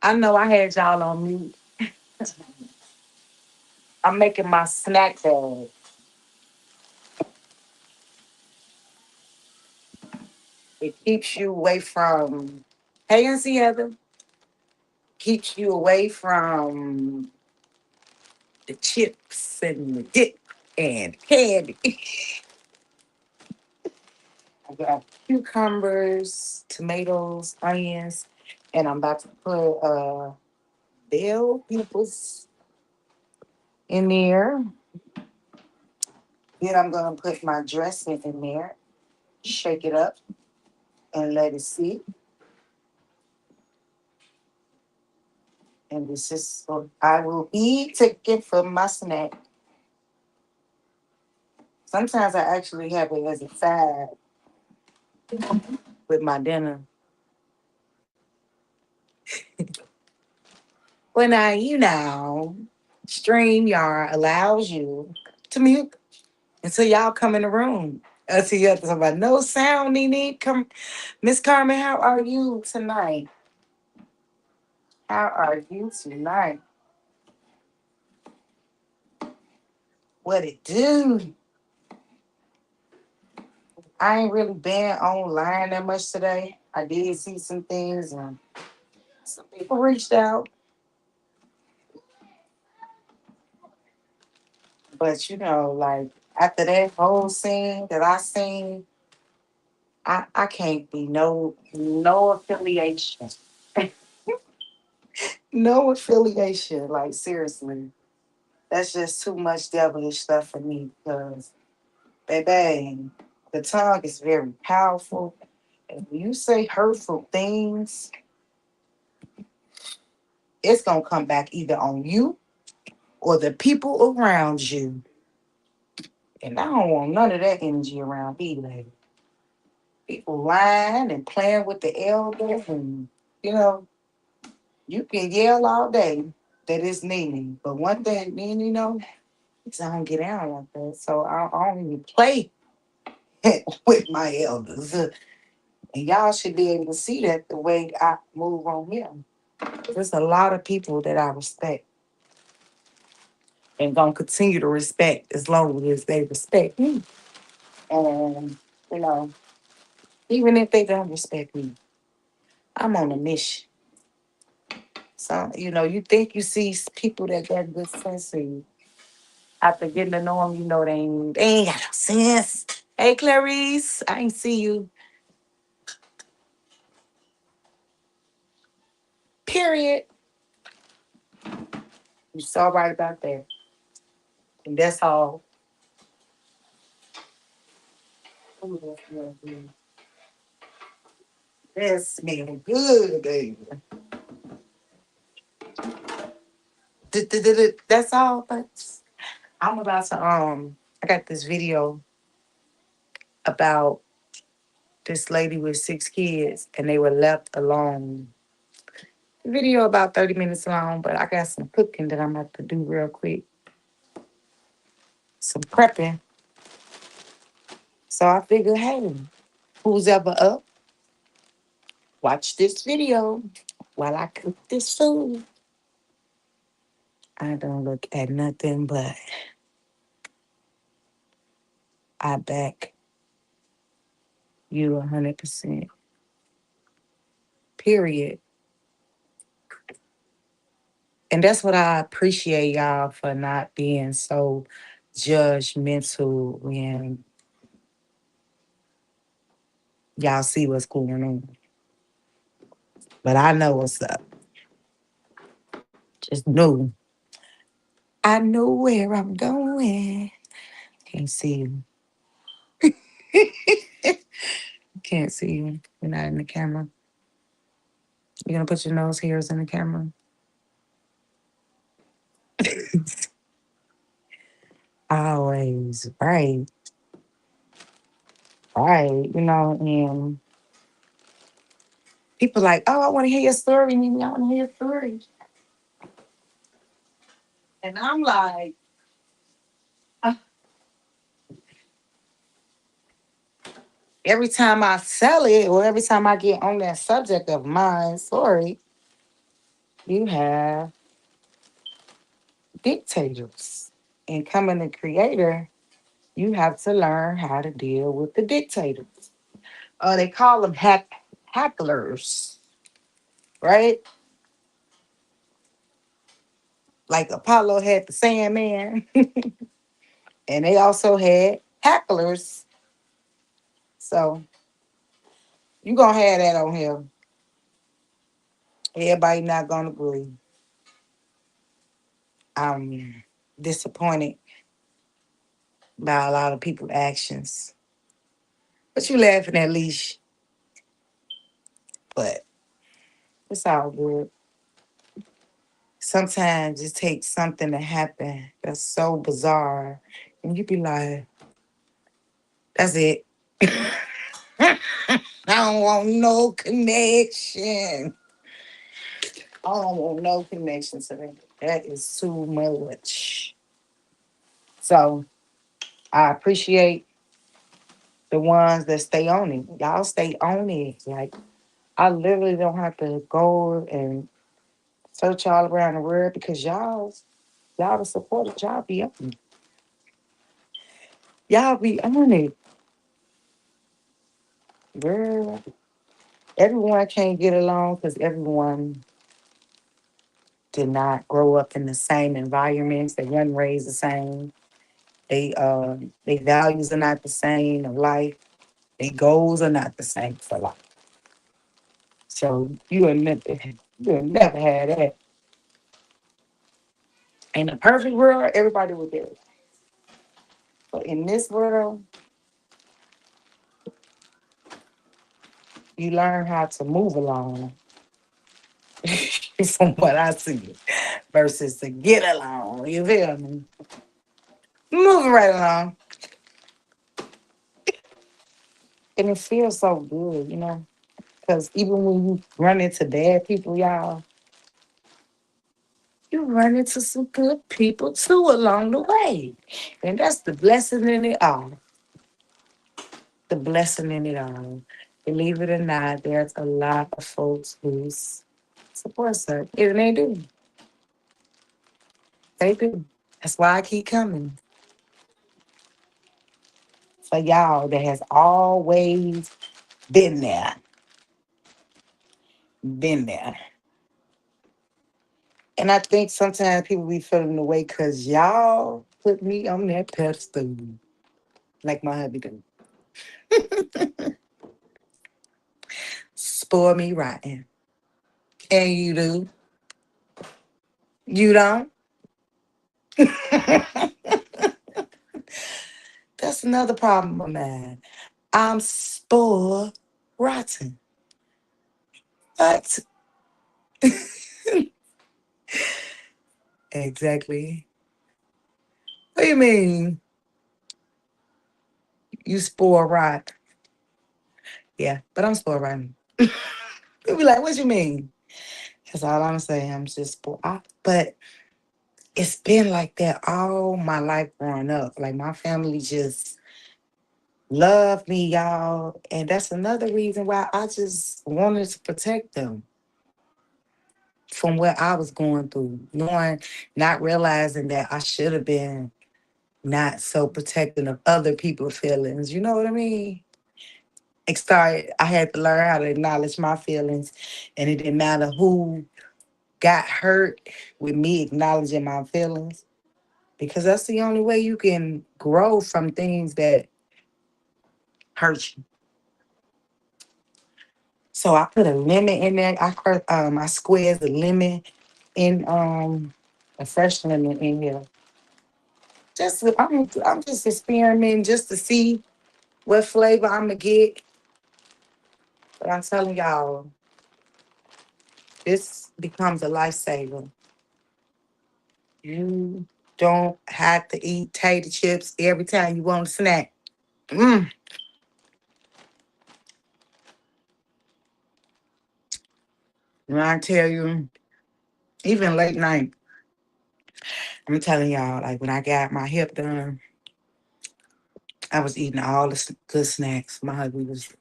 I know I had y'all on mute. I'm making my snack bag. It keeps you away from, hey, Auntie Heather, keeps you away from the chips and the dip and candy. I got cucumbers, tomatoes, onions, and I'm about to put bell peppers in there. Then I'm gonna put my dressing in there, shake it up, and let it sit. And this is what I will be taking for my snack. Sometimes I actually have it as a side with my dinner. Well, now you know, StreamYard allows you to mute until y'all come in the room. Until you have to talk about no sound, Nene. Come, Miss Carmen, how are you tonight? How are you tonight? What it do? I ain't really been online that much today. I did see some things and some people reached out. But you know, like after that whole scene that I seen, I can't be no affiliation. No affiliation. Like seriously. That's just too much devilish stuff for me because baby, the tongue is very powerful. And when you say hurtful things, it's gonna come back either on you or the people around you. And I don't want none of that energy around me, lady. People lying and playing with the elders, and you know, you can yell all day that it's Nene. But one thing Nene know is I don't get out like that. So I don't even play with my elders. And y'all should be able to see that the way I move on here. There's a lot of people that I respect and gonna continue to respect as long as they respect me. And you know, even if they don't respect me, I'm on a mission. So you know, you think you see people that got good sense, and after getting to know them, you know they ain't got no sense. Hey, Clarice, I ain't see you. Period. You saw right about that, and that's all. That smell good, baby. That's all. But I'm about to I got this video about this lady with 6 kids and they were left alone. Video about 30 minutes long, but I got some cooking that I'm about to do real quick. Some prepping. So I figured, hey, who's ever up? Watch this video while I cook this food. I don't look at nothing but I back you 100%. Period. And that's what I appreciate y'all for not being so judgmental when y'all see what's going on. But I know what's up. Just know. I know where I'm going. Can't see you. Can't see you. You're not in the camera. You're gonna put your nose hairs in the camera. Always right. Right. You know, and people like, oh, I want to hear your story. And I want to hear your story. And I'm like, uh, every time I sell it or every time I get on that subject of mine, sorry, You have dictators. And coming a creator, you have to learn how to deal with the dictators. They call them hacklers, right? Like Apollo had the Sandman, and they also had hacklers. So you gonna have that on here. Everybody not gonna agree. I'm disappointed by a lot of people's actions. But you laughing at least. But it's all good. Sometimes it takes something to happen that's so bizarre. And you be like, that's it. I don't want no connection. I don't want no connection to that. That is too much. So I appreciate the ones that stay on it. Y'all stay on it. Like I literally don't have to go and search all around the world because y'all the supporters, y'all be on it. Y'all be on it. Girl, everyone can't get along because everyone did not grow up in the same environments. They weren't raised the same. They values are not the same of life. Their goals are not the same for life. So you will never have that. In a perfect world, everybody would get it. But in this world, you learn how to move along from what I see versus to get along. You feel me? Moving right along. And it feels so good, because even when you run into bad people, y'all, you run into some good people too along the way. And that's the blessing in it all. The blessing in it all. Believe it or not, there's a lot of folks who support us. And they do. They do. That's why I keep coming. For y'all that has always been there. Been there. And I think sometimes people be feeling the way because y'all put me on that pedestal. Like my hubby do. Spoil me rotten. And you do. You don't. That's another problem of mine. I'm spoiled rotten. What? Exactly. What do you mean? You spoiled rotten. Yeah, but I'm spoiled rotten. People be like, what you mean? That's all I'm saying. I'm just spoiled. But it's been like that all my life growing up. Like my family just love me, y'all. And that's another reason why I just wanted to protect them from what I was going through, knowing, not realizing that I should have been not so protecting of other people's feelings. You know what I mean? I had to learn how to acknowledge my feelings, and it didn't matter who got hurt with me acknowledging my feelings, because that's the only way you can grow from things that hurt you. So I put a limit in there. I squares the limit in a fresh lemon in here. I'm just experimenting just to see what flavor I'm gonna get. But I'm telling y'all, this becomes a lifesaver. You don't have to eat tater chips every time you want a snack. Mm. When I tell you, even late night, I'm telling y'all, like when I got my hip done, I was eating all the good snacks. My husband was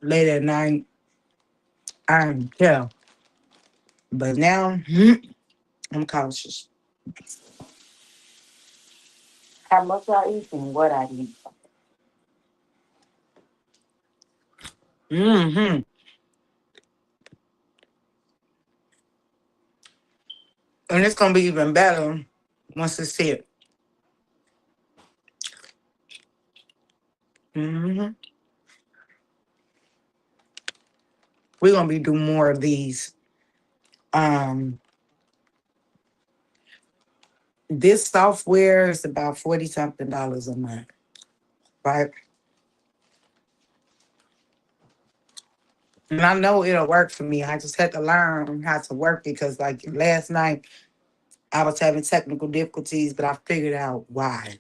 late at night. I didn't care. But now I'm cautious. How much I eat and what I eat. Mm-hmm. And it's gonna be even better once it's here. Mm-hmm. We're gonna be doing more of these. Um, this software is about 40 something dollars a month, right? And I know it'll work for me. I just had to learn how to work it because, like last night, I was having technical difficulties, but I figured out why.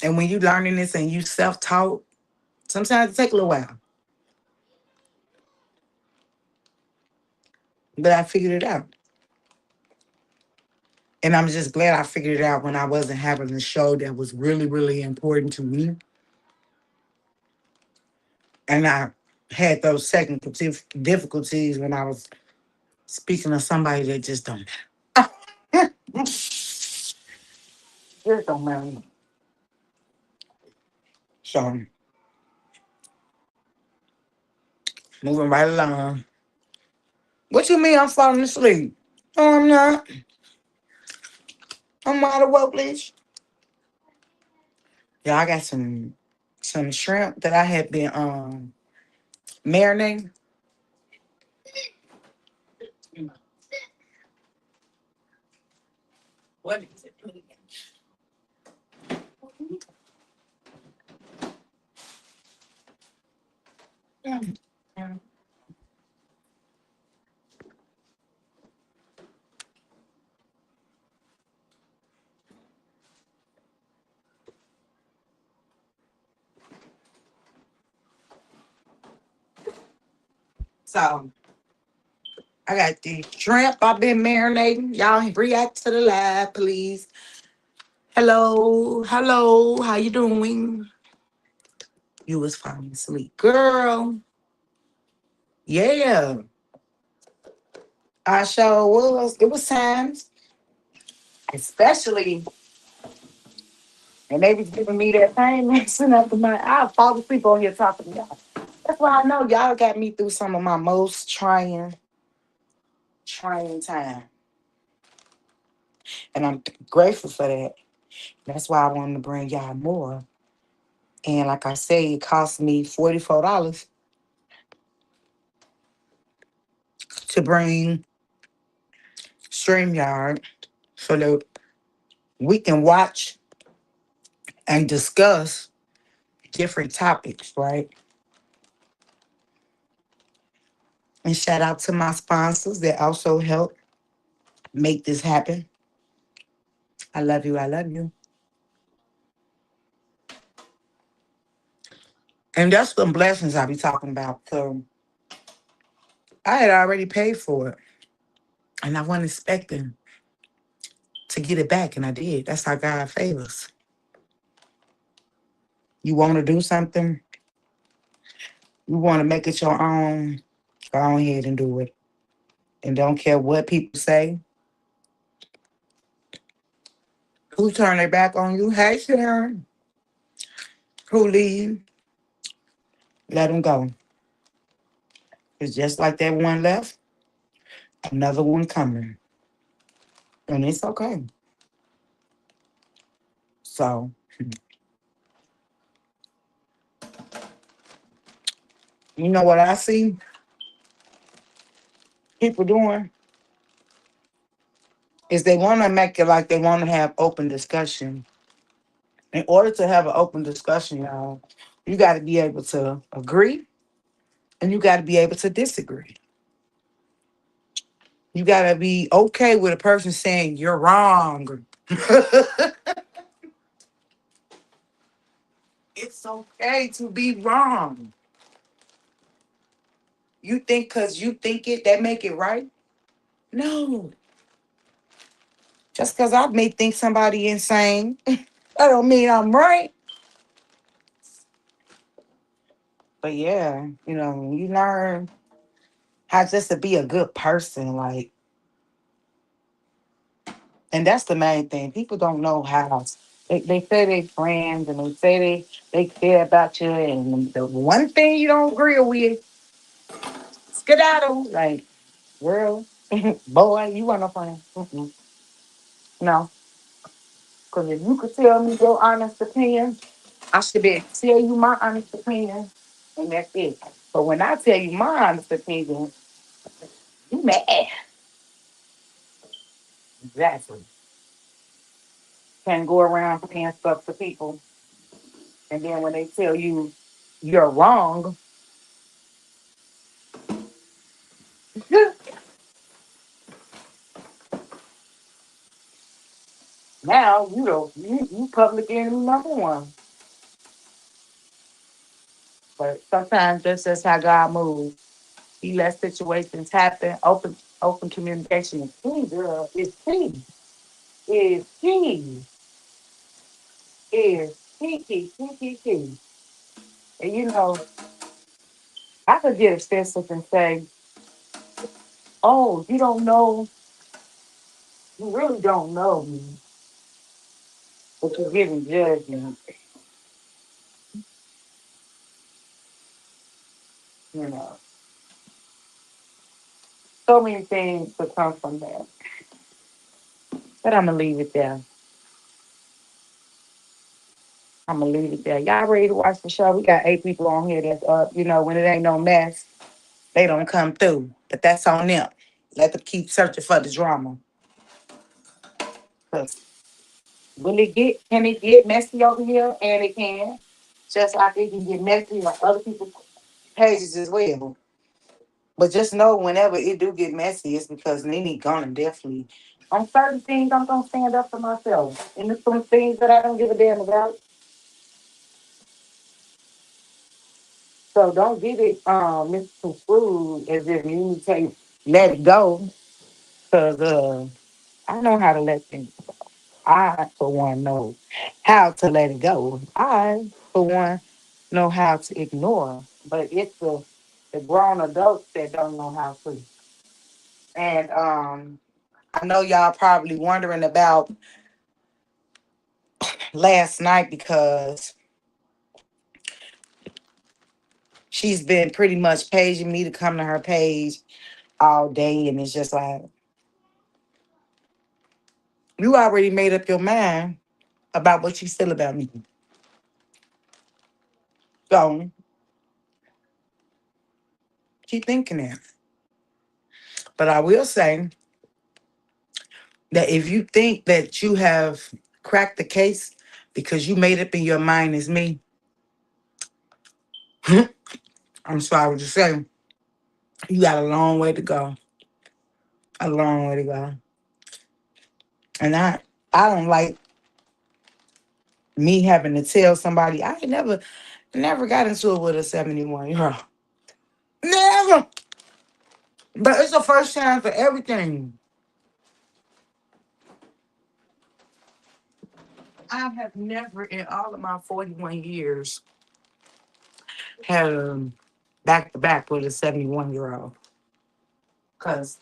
And when you learning this and you self-taught, sometimes it take a little while, but I figured it out. And I'm just glad I figured it out when I wasn't having a show that was really, really important to me. And I had those technical difficulties when I was speaking to somebody that just don't matter. Just don't matter. So moving right along. What you mean I'm falling asleep? No, I'm not. I'm wide awake, please. Yeah, I got some shrimp that I had been marinating. What is it? So I got the shrimp I've been marinating. Y'all react to the live, please. Hello, hello, how you doing? You was falling asleep, girl. Yeah, I sure was. It was times, especially, and they was giving me that pain medicine after my. I fall asleep on here talking to y'all. That's why I know y'all got me through some of my most trying time, and I'm grateful for that. That's why I wanted to bring y'all more. And like I say, it cost me $44 to bring StreamYard so that we can watch and discuss different topics, right? And shout out to my sponsors that also help make this happen. I love you. I love you. And that's some blessings I be talking about. So I had already paid for it, and I wasn't expecting to get it back, and I did. That's how God favors. You want to do something, you want to make it your own, go ahead and do it. And don't care what people say, who turn their back on you. Hey, Sharon, who leave, let them go. It's just like that one left, another one coming. And it's okay. So, you know what I see people doing is they want to make it like they want to have open discussion. In order to have an open discussion, y'all, you got to be able to agree and you got to be able to disagree. You got to be okay with a person saying you're wrong. It's okay to be wrong. You think because you think it, that make it right? No. Just because I may think somebody insane, that don't mean I'm right. But yeah, when you learn. how just to be a good person, like, and that's the main thing. People don't know how. They say they friends and they say they care about you, and the one thing you don't agree with, skedaddle. Like, girl, boy, you want no friend? Mm-mm. No, because if you could tell me your honest opinion, I should be able to tell you my honest opinion, and that's it. But when I tell you my honest opinion, you mad. Exactly. Can't go around saying stuff to people, and then when they tell you you're wrong, now you public enemy number one. But sometimes that's just how God moves. He lets situations happen. Open communication is key, girl. It's key. Is key. Is key. And I could get expensive and say, "Oh, you don't know. You really don't know me, but you're giving judgment." You know, so many things could come from that. But I'm gonna leave it there. I'm gonna leave it there. Y'all ready to watch the show? We got 8 people on here that's up. When it ain't no mess, they don't come through. But that's on them. Let them keep searching for the drama. 'Cause can it get messy over here? And it can. Just like it can get messy on other people's pages as well. But just know whenever it do get messy, it's because Nene gonna definitely on certain things I'm gonna stand up for myself. And there's some things that I don't give a damn about. So don't get it misconstrued as if you need to let it go. Cause I know how to let things go. I for one know how to let it go. I for one know how to ignore. But it's the grown adults that don't know how to. And I know y'all probably wondering about last night because she's been pretty much paging me to come to her page all day, and it's just like you already made up your mind about what you feel about me. So keep thinking that. But I will say that if you think that you have cracked the case because you made up in your mind as me, I'm sorry to say, you got a long way to go. A long way to go. And I don't like me having to tell somebody I ain't never got into it with a 71-year old. Never. But it's the first time for everything. I have never in all of my 41 years had back to back with a 71-year-old. Because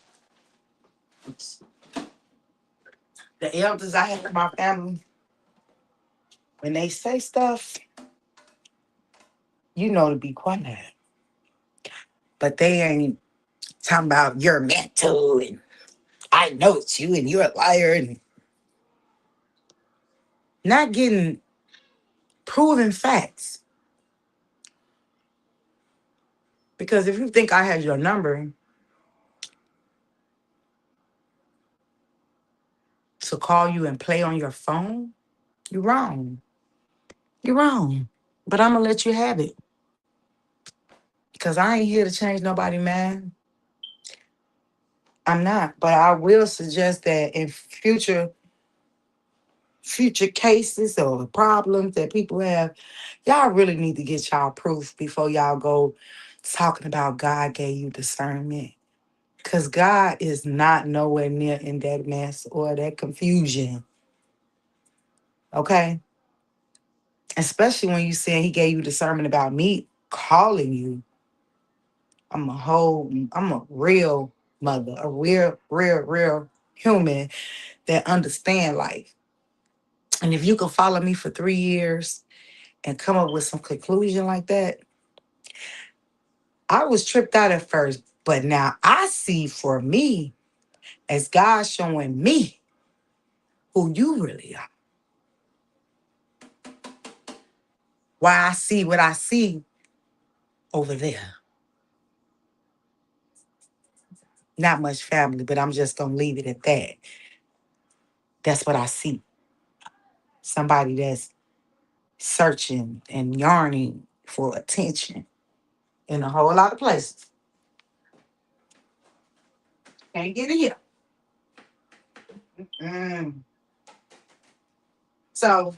the elders I have in my family, when they say stuff, to be quiet. But they ain't talking about you're meant to and I know it's you and you're a liar and not getting proven facts. Because if you think I had your number to call you and play on your phone, you're wrong. You're wrong. But I'm gonna let you have it. Because I ain't here to change nobody, man. I'm not. But I will suggest that in future cases or problems that people have, y'all really need to get y'all proof before y'all go talking about God gave you discernment. Because God is not nowhere near in that mess or that confusion. Okay? Especially when you saying he gave you discernment about me calling you. I'm a real mother, a real human that understand life. And if you can follow me for 3 years and come up with some conclusion like that, I was tripped out at first, but now I see for me as God showing me who you really are. Why I see what I see over there. Not much family, but I'm just gonna leave it at that. That's what I see. Somebody that's searching and yearning for attention in a whole lot of places. Can't get it here. Mm. So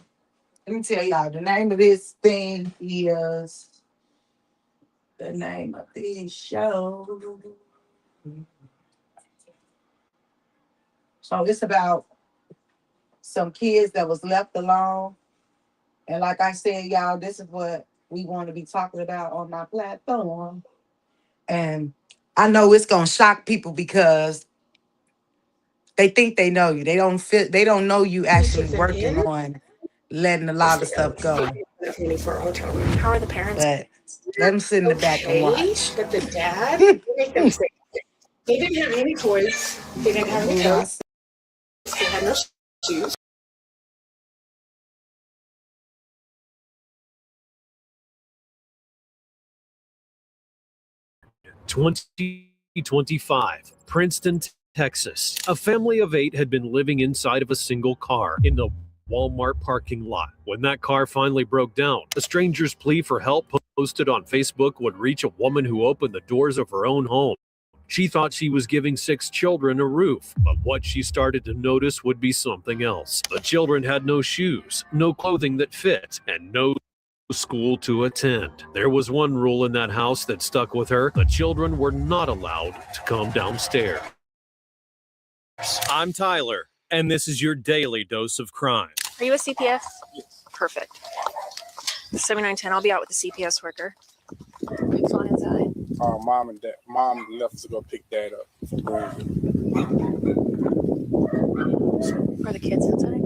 let me tell y'all the name of this thing is the name of this show. So it's about some kids that was left alone. And like I said, y'all, this is what we want to be talking about on my platform. And I know it's gonna shock people because they think they know you. They don't know you actually working on letting a lot of stuff go. How are the parents? But let them sit in the back and watch. But the dad would make them sick. They didn't have any toys. They didn't have any coats. They had no shoes. 2025, Princeton, Texas. A family of 8 had been living inside of a single car in the Walmart parking lot. When that car finally broke down, a stranger's plea for help posted on Facebook would reach a woman who opened the doors of her own home. She thought she was giving 6 children a roof, but what she started to notice would be something else. The children had no shoes, no clothing that fit, and no school to attend. There was one rule in that house that stuck with her. The children were not allowed to come downstairs. I'm Tyler, and this is your daily dose of crime. Are you a CPS? Yes. Perfect. 7910, I'll be out with the CPS worker. Who's on inside? Mom left to go pick dad up from Louisville. Are the kids inside?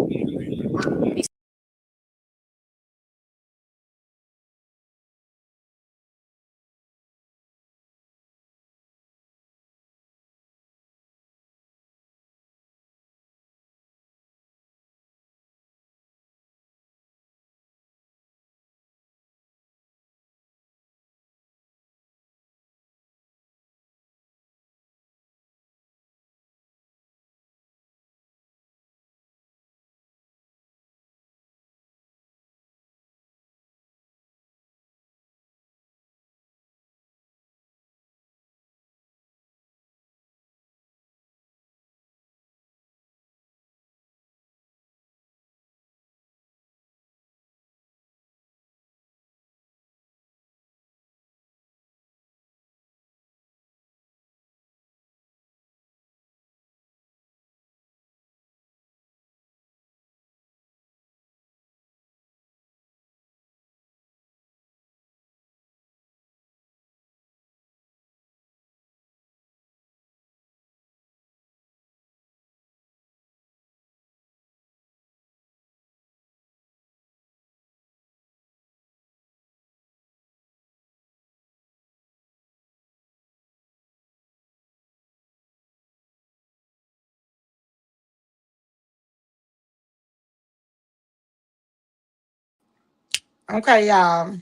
Okay, y'all.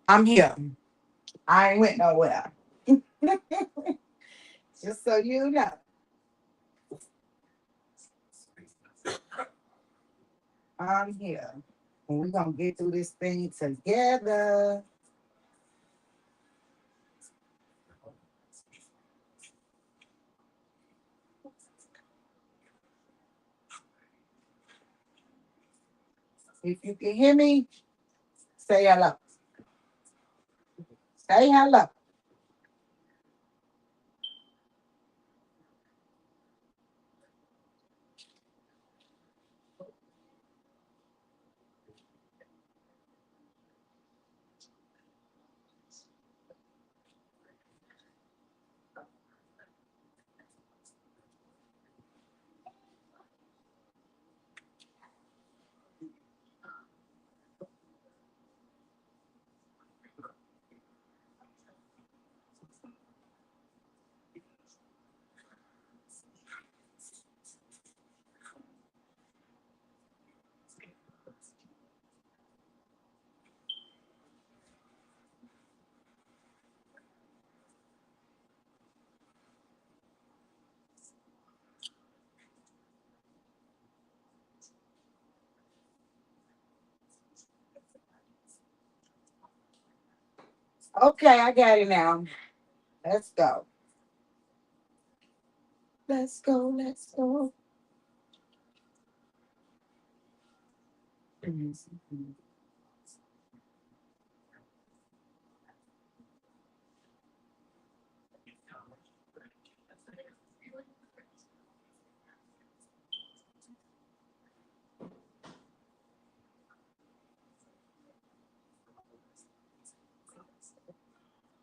I'm here. I ain't went nowhere. Just so you know. I'm here. And we're gonna get through this thing together. If you can hear me, say hello. Say hello. Okay, I got it now. Let's go. Let's go. Let's go.